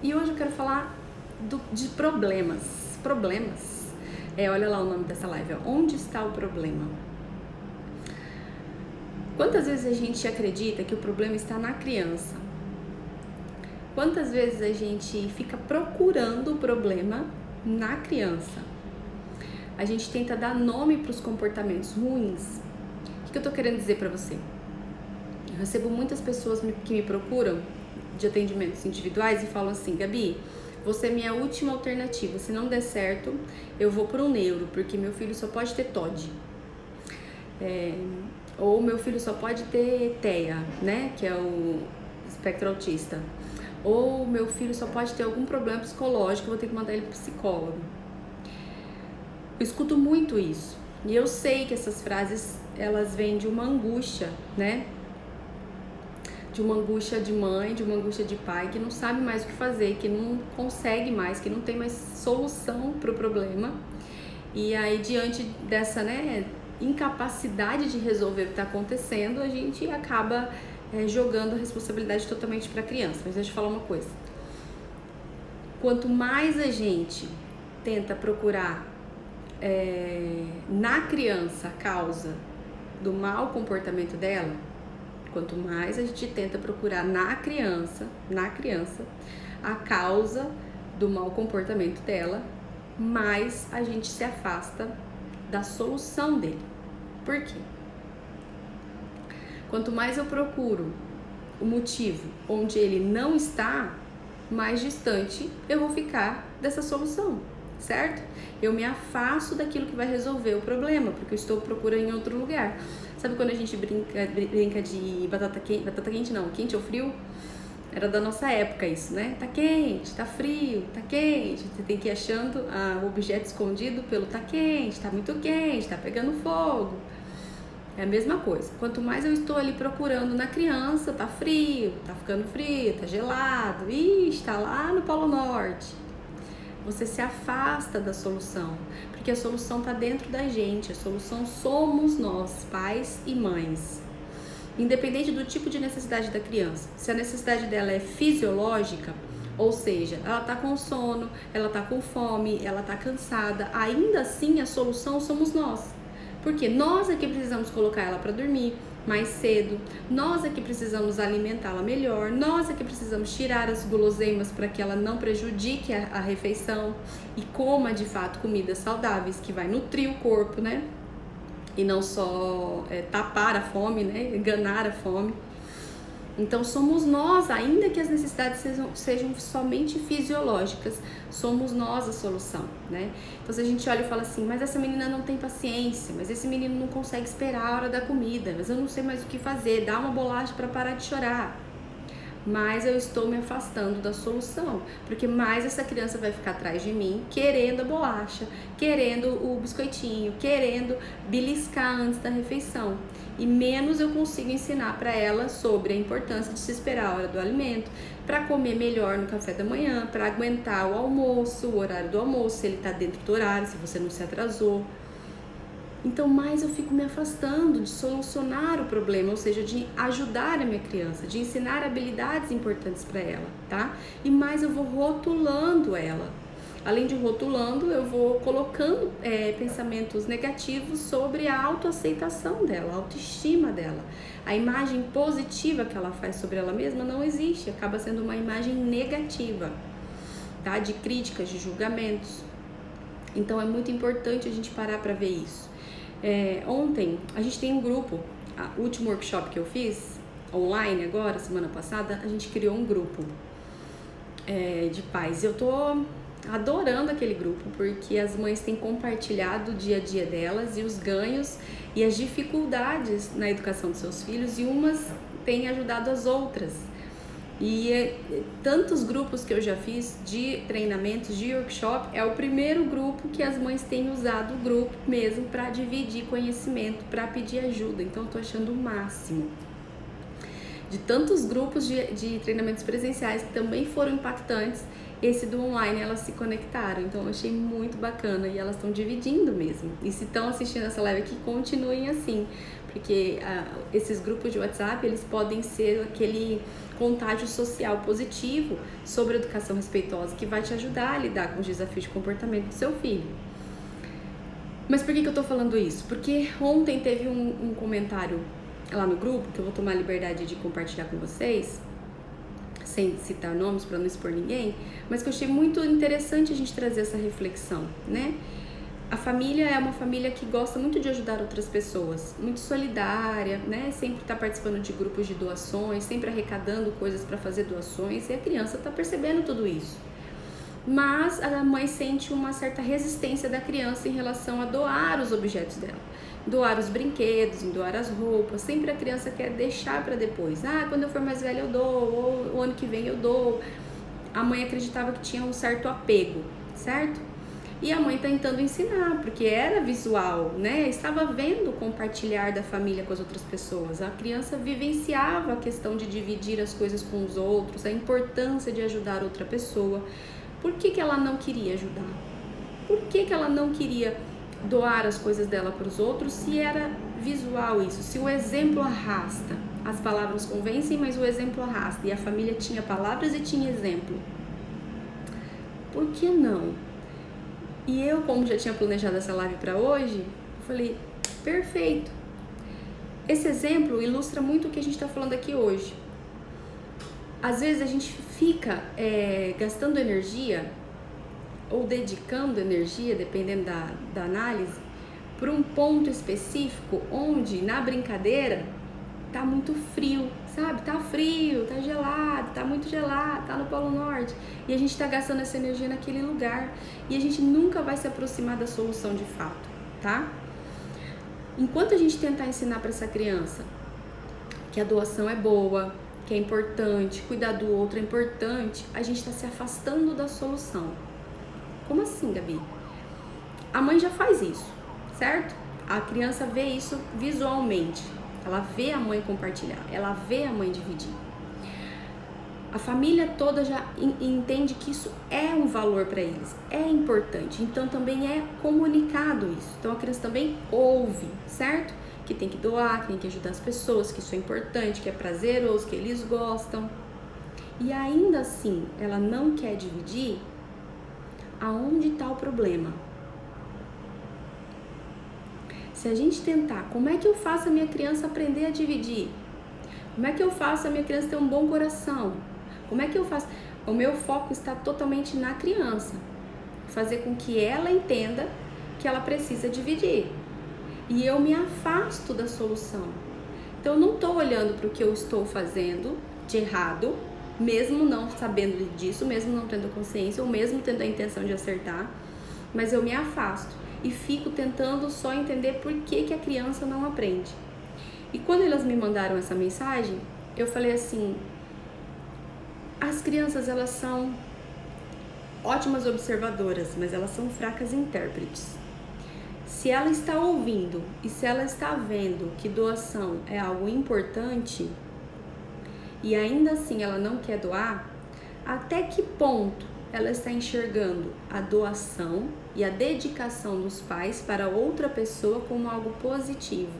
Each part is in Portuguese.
E hoje eu quero falar de problemas. Problemas. Olha lá o nome dessa live, ó. Onde está o problema? Quantas vezes a gente acredita que o problema está na criança? Quantas vezes a gente fica procurando o problema na criança? A gente tenta dar nome para os comportamentos ruins. O que eu tô querendo dizer para você? Eu recebo muitas pessoas que me procuram de atendimentos individuais e falam assim: Gabi, você é minha última alternativa. Se não der certo, eu vou para um neuro, porque meu filho só pode ter TOD. Ou meu filho só pode ter TEA, né? Que é o espectro autista. Ou meu filho só pode ter algum problema psicológico, eu vou ter que mandar ele para psicólogo. Eu escuto muito isso. E eu sei que essas frases, elas vêm de uma angústia, né? De uma angústia de mãe, de uma angústia de pai, que não sabe mais o que fazer, que não consegue mais, que não tem mais solução para o problema. E aí, diante dessa, né, incapacidade de resolver o que está acontecendo, a gente acaba jogando a responsabilidade totalmente para a criança. Mas deixa eu falar uma coisa. Quanto mais a gente tenta procurar na criança a causa do mau comportamento dela, quanto mais a gente tenta procurar na criança a causa do mau comportamento dela, mais a gente se afasta da solução dele. Por quê? Quanto mais eu procuro o motivo onde ele não está, mais distante eu vou ficar dessa solução, certo? Eu me afasto daquilo que vai resolver o problema, porque eu estou procurando em outro lugar. Sabe quando a gente brinca de batata quente não, quente ou frio? Era da nossa época isso, né? Tá quente, tá frio, tá quente. Você tem que ir achando o objeto escondido pelo tá quente, tá muito quente, tá pegando fogo. É a mesma coisa. Quanto mais eu estou ali procurando na criança, tá frio, tá ficando frio, tá gelado, tá lá no Polo Norte. Você se afasta da solução, porque a solução está dentro da gente, a solução somos nós, pais e mães. Independente do tipo de necessidade da criança, se a necessidade dela é fisiológica, ou seja, ela está com sono, ela está com fome, ela está cansada, ainda assim a solução somos nós. Porque nós é que precisamos colocar ela para dormir mais cedo, nós é que precisamos alimentá-la melhor, nós é que precisamos tirar as guloseimas para que ela não prejudique a refeição e coma de fato comidas saudáveis que vai nutrir o corpo, né? E não só tapar a fome, né? Enganar a fome. Então somos nós, ainda que as necessidades sejam somente fisiológicas, somos nós a solução, né? Então se a gente olha e fala assim, mas essa menina não tem paciência, mas esse menino não consegue esperar a hora da comida, mas eu não sei mais o que fazer, dá uma bolacha para parar de chorar. Mas eu estou me afastando da solução, porque mais essa criança vai ficar atrás de mim, querendo a bolacha, querendo o biscoitinho, querendo beliscar antes da refeição. E menos eu consigo ensinar para ela sobre a importância de se esperar a hora do alimento, para comer melhor no café da manhã, para aguentar o almoço, o horário do almoço, se ele está dentro do horário, se você não se atrasou. Então, mais eu fico me afastando de solucionar o problema, ou seja, de ajudar a minha criança, de ensinar habilidades importantes para ela, tá? E mais eu vou rotulando ela. Além de rotulando, eu vou colocando pensamentos negativos sobre a autoaceitação dela, a autoestima dela. A imagem positiva que ela faz sobre ela mesma não existe, acaba sendo uma imagem negativa, tá? De críticas, de julgamentos. Então, é muito importante a gente parar para ver isso. Ontem a gente tem um grupo, o último workshop que eu fiz online agora, semana passada, a gente criou um grupo de pais. Eu tô adorando aquele grupo porque as mães têm compartilhado o dia a dia delas e os ganhos e as dificuldades na educação dos seus filhos, e umas têm ajudado as outras. E tantos grupos que eu já fiz de treinamentos, de workshop, é o primeiro grupo que as mães têm usado o grupo mesmo para dividir conhecimento, para pedir ajuda. Então eu tô achando o máximo. De tantos grupos de treinamentos presenciais que também foram impactantes, esse do online elas se conectaram, então eu achei muito bacana e elas estão dividindo mesmo. E se estão assistindo essa live aqui, continuem assim, Porque esses grupos de WhatsApp, eles podem ser aquele contágio social positivo sobre educação respeitosa que vai te ajudar a lidar com os desafios de comportamento do seu filho. Mas por que eu tô falando isso? Porque ontem teve um comentário lá no grupo, que eu vou tomar a liberdade de compartilhar com vocês, sem citar nomes para não expor ninguém, mas que eu achei muito interessante a gente trazer essa reflexão, né? A família é uma família que gosta muito de ajudar outras pessoas, muito solidária, né? Sempre está participando de grupos de doações, sempre arrecadando coisas para fazer doações, e a criança está percebendo tudo isso. Mas a mãe sente uma certa resistência da criança em relação a doar os objetos dela, doar os brinquedos, doar as roupas. Sempre a criança quer deixar para depois. Quando eu for mais velha eu dou, ou o ano que vem eu dou. A mãe acreditava que tinha um certo apego, certo? E a mãe tentando ensinar, porque era visual, né? Estava vendo o compartilhar da família com as outras pessoas. A criança vivenciava a questão de dividir as coisas com os outros, a importância de ajudar outra pessoa. Por que ela não queria ajudar? Por que ela não queria doar as coisas dela para os outros se era visual isso? Se o exemplo arrasta, as palavras convencem, mas o exemplo arrasta. E a família tinha palavras e tinha exemplo. Por que não? E eu, como já tinha planejado essa live para hoje, falei, perfeito. Esse exemplo ilustra muito o que a gente está falando aqui hoje. Às vezes a gente fica gastando energia ou dedicando energia, dependendo da análise, para um ponto específico onde na brincadeira tá muito frio, sabe? Tá frio, tá gelado, tá muito gelado, tá no Polo Norte. E a gente tá gastando essa energia naquele lugar e a gente nunca vai se aproximar da solução de fato, tá? Enquanto a gente tentar ensinar para essa criança que a doação é boa, que é importante, cuidar do outro é importante, a gente está se afastando da solução. Como assim, Gabi? A mãe já faz isso, certo? A criança vê isso visualmente. Ela vê a mãe compartilhar, ela vê a mãe dividir. A família toda já entende que isso é um valor para eles, é importante. Então também é comunicado isso. Então a criança também ouve, certo? Que tem que doar, que tem que ajudar as pessoas, que isso é importante, que é prazeroso, que eles gostam. E ainda assim, ela não quer dividir. Aonde está o problema? Se a gente tentar, como é que eu faço a minha criança aprender a dividir? Como é que eu faço a minha criança ter um bom coração? Como é que eu faço? O meu foco está totalmente na criança. Fazer com que ela entenda que ela precisa dividir. E eu me afasto da solução. Então eu não estou olhando para o que eu estou fazendo de errado, mesmo não sabendo disso, mesmo não tendo consciência, ou mesmo tendo a intenção de acertar, mas eu me afasto e fico tentando só entender por que a criança não aprende. E quando elas me mandaram essa mensagem, eu falei assim, as crianças elas são ótimas observadoras, mas elas são fracas intérpretes. Se ela está ouvindo e se ela está vendo que doação é algo importante e ainda assim ela não quer doar, até que ponto ela está enxergando a doação e a dedicação dos pais para outra pessoa como algo positivo?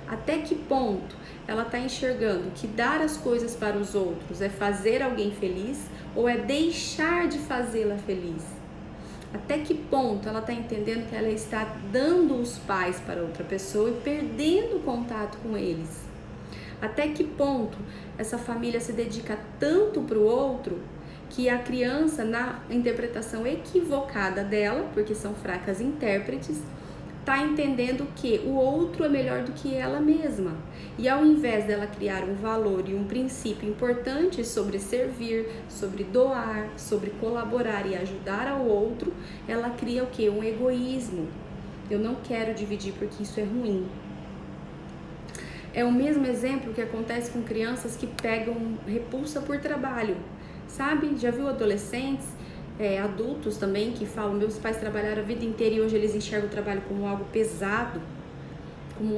Até que ponto ela está enxergando que dar as coisas para os outros é fazer alguém feliz ou é deixar de fazê-la feliz? Até que ponto ela está entendendo que ela está dando os pais para outra pessoa e perdendo o contato com eles? Até que ponto essa família se dedica tanto para o outro que a criança, na interpretação equivocada dela, porque são fracas intérpretes, está entendendo que o outro é melhor do que ela mesma. E ao invés dela criar um valor e um princípio importante sobre servir, sobre doar, sobre colaborar e ajudar ao outro, ela cria o quê? Um egoísmo. Eu não quero dividir porque isso é ruim. É o mesmo exemplo que acontece com crianças que pegam repulsa por trabalho, sabe? Já viu adolescentes, adultos também que falam, meus pais trabalharam a vida inteira e hoje eles enxergam o trabalho como algo pesado, como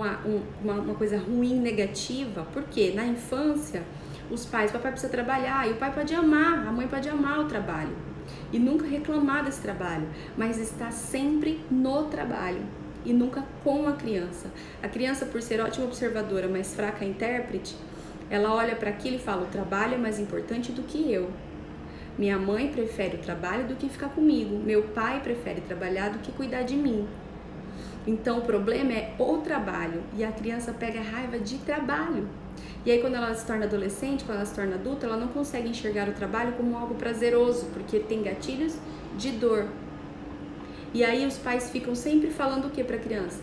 uma coisa ruim, negativa. Por quê? Na infância, os pais, o papai precisa trabalhar e o pai pode amar, a mãe pode amar o trabalho e nunca reclamar desse trabalho, mas está sempre no trabalho. e nunca com a criança. A criança, por ser ótima observadora, mas fraca intérprete, ela olha para aquilo e fala: o trabalho é mais importante do que eu. Minha mãe prefere o trabalho do que ficar comigo. Meu pai prefere trabalhar do que cuidar de mim. Então o problema é o trabalho, e a criança pega raiva de trabalho. E aí quando ela se torna adolescente, quando ela se torna adulta, ela não consegue enxergar o trabalho como algo prazeroso, porque tem gatilhos de dor. E aí os pais ficam sempre falando o que para a criança?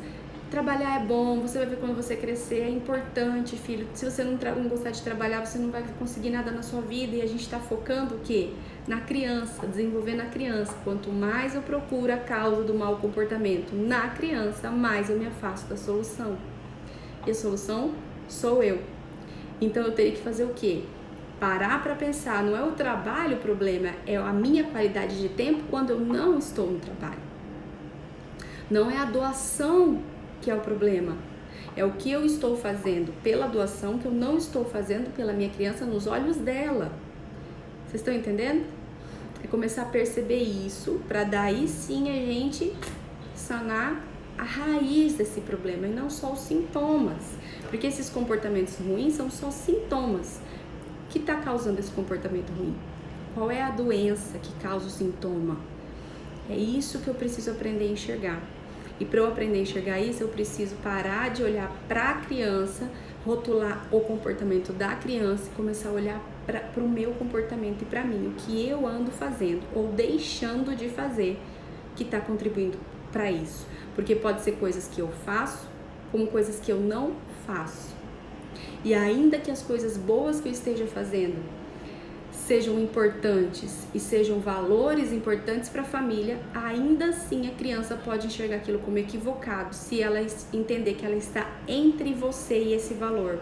Trabalhar é bom, você vai ver quando você crescer, é importante, filho. Se você não gostar de trabalhar, você não vai conseguir nada na sua vida. E a gente está focando o quê? Na criança, desenvolvendo a criança. Quanto mais eu procuro a causa do mau comportamento na criança, mais eu me afasto da solução. E a solução sou eu. Então eu teria que fazer o quê? Parar para pensar, não é o trabalho o problema, é a minha qualidade de tempo quando eu não estou no trabalho. Não é a doação que é o problema, é o que eu estou fazendo pela doação que eu não estou fazendo pela minha criança nos olhos dela. Vocês estão entendendo? É começar a perceber isso, para daí sim a gente sanar a raiz desse problema e não só os sintomas, porque esses comportamentos ruins são só sintomas. O que está causando esse comportamento ruim? Qual é a doença que causa o sintoma? É isso que eu preciso aprender a enxergar. E para eu aprender a enxergar isso, eu preciso parar de olhar para a criança, rotular o comportamento da criança e começar a olhar para o meu comportamento e para mim, o que eu ando fazendo ou deixando de fazer que está contribuindo para isso. Porque pode ser coisas que eu faço, como coisas que eu não faço. E ainda que as coisas boas que eu esteja fazendo sejam importantes e sejam valores importantes para a família, ainda assim a criança pode enxergar aquilo como equivocado se ela entender que ela está entre você e esse valor.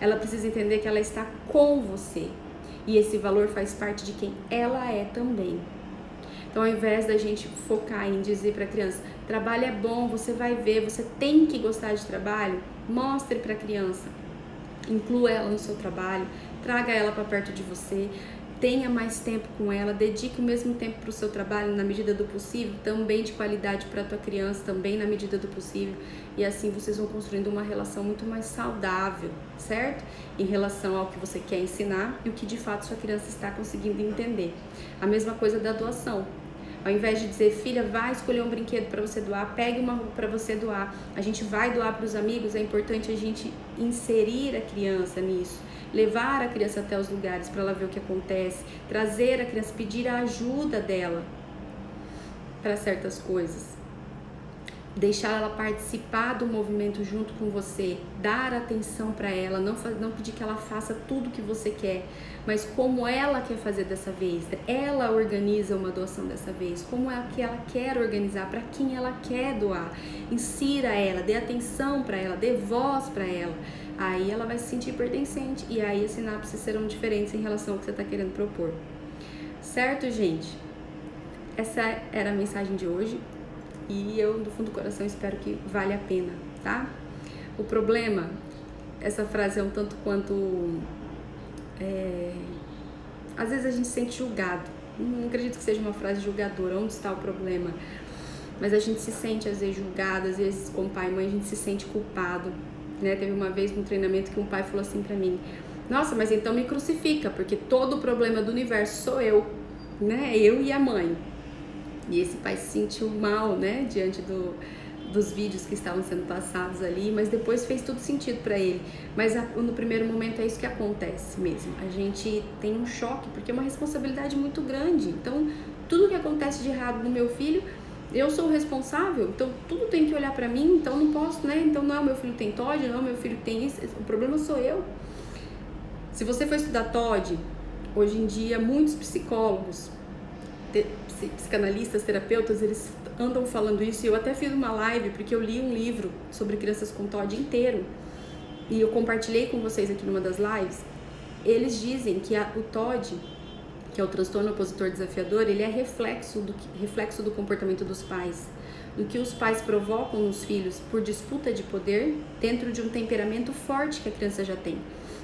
Ela precisa entender que ela está com você e esse valor faz parte de quem ela é também. Então, ao invés da gente focar em dizer para a criança, trabalho é bom, você vai ver, você tem que gostar de trabalho, mostre para a criança, inclua ela no seu trabalho, traga ela para perto de você, tenha mais tempo com ela, dedique o mesmo tempo para o seu trabalho na medida do possível, também de qualidade para a tua criança, também na medida do possível, e assim vocês vão construindo uma relação muito mais saudável, certo? Em relação ao que você quer ensinar e o que de fato sua criança está conseguindo entender. A mesma coisa da doação. Ao invés de dizer, filha, vai escolher um brinquedo para você doar, pegue uma roupa para você doar, a gente vai doar para os amigos, é importante a gente inserir a criança nisso, levar a criança até os lugares para ela ver o que acontece, trazer a criança, pedir a ajuda dela para certas coisas, deixar ela participar do movimento junto com você, dar atenção para ela, não pedir que ela faça tudo que você quer, mas como ela quer fazer dessa vez, ela organiza uma doação dessa vez, como é que ela quer organizar, para quem ela quer doar, insira ela, dê atenção para ela, dê voz para ela, aí ela vai se sentir pertencente e aí as sinapses serão diferentes em relação ao que você está querendo propor. Certo, gente? Essa era a mensagem de hoje. E eu, do fundo do coração, espero que vale a pena, tá? O problema, essa frase é um tanto quanto... às vezes a gente se sente julgado. Não acredito que seja uma frase julgadora, onde está o problema? Mas a gente se sente, às vezes, julgado, às vezes, como pai e mãe, a gente se sente culpado, né? Teve uma vez num treinamento que um pai falou assim pra mim, nossa, mas então me crucifica, porque todo o problema do universo sou eu, né? Eu e a mãe. E esse pai se sentiu mal, né, diante dos vídeos que estavam sendo passados ali, mas depois fez tudo sentido para ele. Mas no primeiro momento é isso que acontece mesmo. A gente tem um choque, porque é uma responsabilidade muito grande. Então, tudo que acontece de errado no meu filho, eu sou o responsável. Então, tudo tem que olhar para mim, então não posso, né? Então, não é o meu filho que tem TOD, não é o meu filho que tem isso. O problema sou eu. Se você for estudar TOD, hoje em dia, muitos psicólogos, psicanalistas, terapeutas, eles andam falando isso, e eu até fiz uma live porque eu li um livro sobre crianças com TOD inteiro e eu compartilhei com vocês aqui numa das lives. Eles dizem que o TOD, que é o transtorno opositor desafiador, ele é reflexo do comportamento dos pais, do que os pais provocam nos filhos por disputa de poder dentro de um temperamento forte que a criança já tem.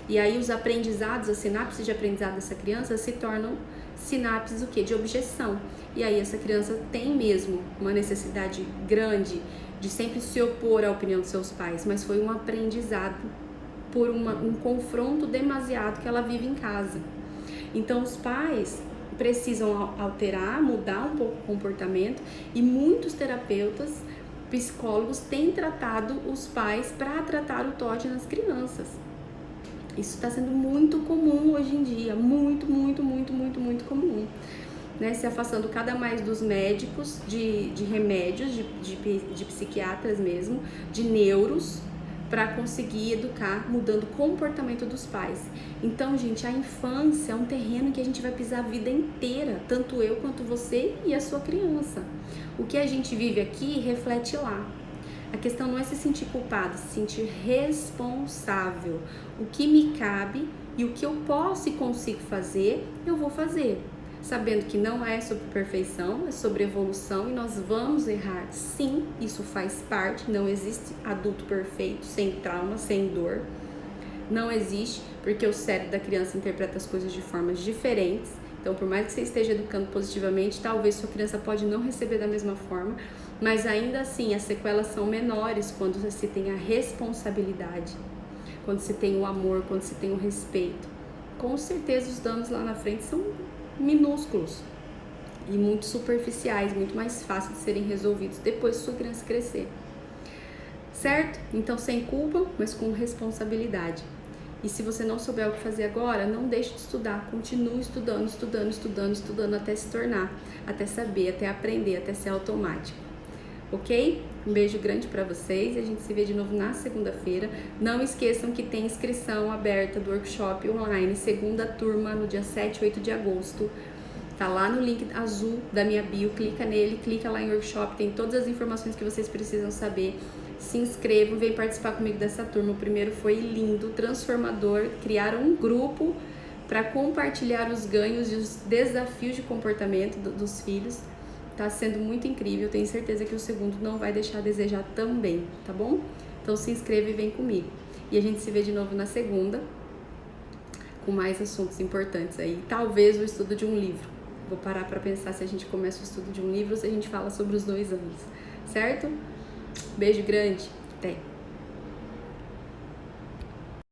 E aí os aprendizados, as sinapses de aprendizado dessa criança se tornam sinapses o quê? De objeção. E aí essa criança tem mesmo uma necessidade grande de sempre se opor à opinião dos seus pais, mas foi um aprendizado por um confronto demasiado que ela vive em casa. Então os pais precisam alterar, mudar um pouco o comportamento, e muitos terapeutas, psicólogos têm tratado os pais para tratar o TOD nas crianças. Isso está sendo muito comum hoje em dia, muito comum, né? Se afastando cada mais dos médicos, de remédios, de psiquiatras mesmo, de neuros, para conseguir educar, mudando o comportamento dos pais. Então, gente, a infância é um terreno que a gente vai pisar a vida inteira, tanto eu quanto você e a sua criança. O que a gente vive aqui reflete lá. A questão não é se sentir culpado, se sentir responsável. O que me cabe e o que eu posso e consigo fazer, eu vou fazer. Sabendo que não é sobre perfeição, é sobre evolução, e nós vamos errar. Sim, isso faz parte, não existe adulto perfeito, sem trauma, sem dor. Não existe, porque o cérebro da criança interpreta as coisas de formas diferentes. Então, por mais que você esteja educando positivamente, talvez sua criança pode não receber da mesma forma, mas ainda assim as sequelas são menores quando você tem a responsabilidade, quando você tem o amor, quando você tem o respeito. Com certeza os danos lá na frente são minúsculos e muito superficiais, muito mais fáceis de serem resolvidos depois de sua criança crescer, certo? Então, sem culpa, mas com responsabilidade. E se você não souber o que fazer agora, não deixe de estudar, continue estudando até se tornar, até saber, até aprender, até ser automático, ok? Um beijo grande para vocês e a gente se vê de novo na segunda-feira. Não esqueçam que tem inscrição aberta do workshop online, segunda turma, no dia 7 e 8 de agosto. Tá lá no link azul da minha bio, clica nele, clica lá em workshop, tem todas as informações que vocês precisam saber. Se inscrevam, vem participar comigo dessa turma. O primeiro foi lindo, transformador. Criaram um grupo para compartilhar os ganhos e os desafios de comportamento dos filhos. Tá sendo muito incrível, tenho certeza que o segundo não vai deixar a desejar também, tá bom? Então se inscreva e vem comigo. E a gente se vê de novo na segunda, com mais assuntos importantes aí. Talvez o estudo de um livro. Vou parar para pensar se a gente começa o estudo de um livro ou se a gente fala sobre os 2 anos, certo? Beijo grande, até!